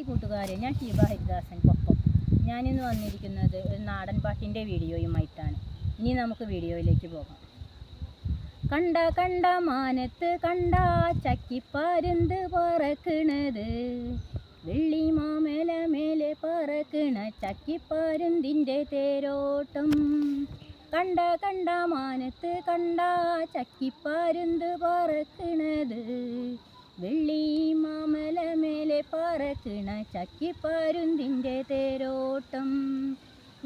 Hi കൂട്ടുകാരെ, ഞാൻ ഷീബ ഹരിദാസൻക്കൊപ്പം ഞാനിന്ന് വന്നിരിക്കുന്നത് ഒരു നാടൻ പാട്ടിൻ്റെ വീഡിയോയുമായിട്ടാണ്. ഇനി നമുക്ക് വീഡിയോയിലേക്ക് പോകാം. കണ്ട കണ്ട മാനത്ത് കണ്ട ചക്കിപ്പരുന്ത് പറക്കണത്, വെള്ളി മാമല മേലെ പറക്കണ ചക്കിപ്പരുന്തിൻ്റെ തേരോട്ടം. കണ്ട കണ്ട മാനത്ത് കണ്ട ചക്കിപ്പരുന്ത് പറക്കണത്, വെള്ളി മാമല മേലെ പറക്കണ ചക്കിപ്പരുന്തിൻ്റെ തേരോട്ടം.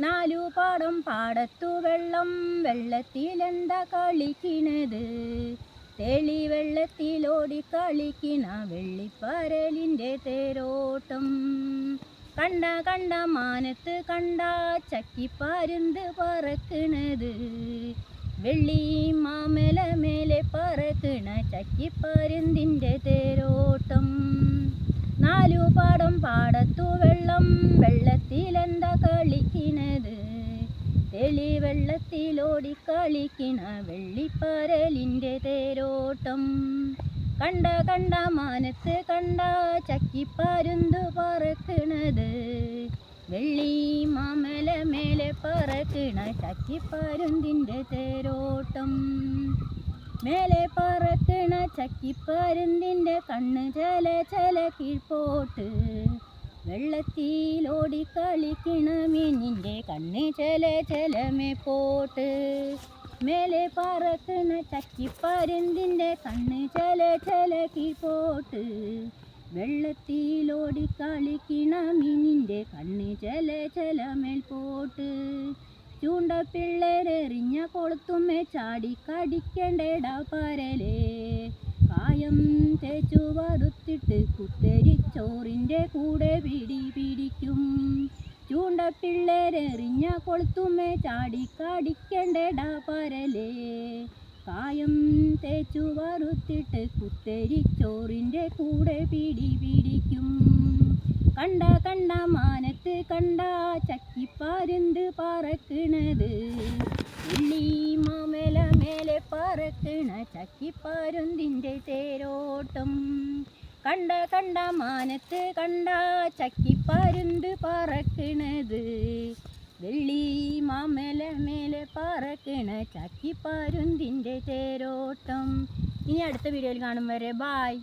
നാലു പാടം പാടത്തു വെള്ളം, വെള്ളത്തിലെന്താ കളിക്കണത്, തെളി വെള്ളത്തിലോടി കളിക്കണ വെള്ളിപ്പരലിൻ്റെ തേരോട്ടം. കണ്ട കണ്ട മാനത്ത് കണ്ട ചക്കിപ്പരുന്ത് പറക്കണത്, വെള്ളി മാമല മേലെ പറക്കണ ചക്കിപ്പരുന്തിൻ്റെ തേരോട്ടം. നാലു പാടം പാടത്തു വെള്ളം, വെള്ളത്തിലെന്താ കളിക്കണത്, തെളി വെള്ളത്തിലോടി കളിക്കണ വെള്ളിപ്പരലിൻ്റെ തേരോട്ടം. കണ്ട കണ്ട മാനത്ത് കണ്ട ചക്കിപ്പരുന്ത് പറക്കണത്, വെള്ളി മാമല മേലെ പറക്കണ ചക്കിപ്പരുന്തിൻ്റെ തേരോട്ടം. മേലെ പറക്കണ ചക്കിപ്പരുന്തിൻ്റെ കണ്ണ് ചല ചല കീഴ്പോട്ട്, വെള്ളത്തിലോടി കളിക്കണ മീനിൻ്റെ കണ്ണ് ചല ചല മേപ്പോട്ട്. മേലെ പറക്കണ ചക്കിപ്പരുന്തിൻ്റെ കണ്ണ് ചല ചല കീഴ്പോട്ട്, വെള്ളത്തിലോടി കളിക്കണ മീനിൻ്റെ കണ്ണ് ചല ചല മേൽപോട്ട്. ചൂണ്ടപ്പിള്ളേരെറിഞ്ഞ കൊളുത്തുമ്മേ ചാടി കടിക്കണ്ടേടാ പരലേ, കായം തേച്ചു വറുത്തിട്ട് കുത്തരിച്ചോറിൻ്റെ കൂടെ പിടിക്കും. ചൂണ്ടപ്പിള്ളേരെറിഞ്ഞ കൊളുത്തുമ്മേ ചാടി കടിക്കണ്ടേടാ പരലേ, കായം തേച്ചു വറുത്തിട്ട് കുത്തരിച്ചോറിൻ്റെ കൂടെ പിടിക്കും. കണ്ട കണ്ട മാനത്ത് കണ്ട ചക്കിപ്പരുന്ത് പറക്കണത്, വെള്ളി മാമല മേലെ പറക്കണ ചക്കിപ്പരുന്തിൻ്റെ തേരോട്ടം. കണ്ട കണ്ട മാനത്ത് കണ്ട ചക്കിപ്പരുന്ത് പറക്കണത്, വെള്ളി മാമല മേലെ പറക്കണ ചക്കിപ്പരുന്തിൻ്റെ തേരോട്ടം. ഇനി അടുത്ത വീഡിയോയിൽ കാണും വരെ ബായ്.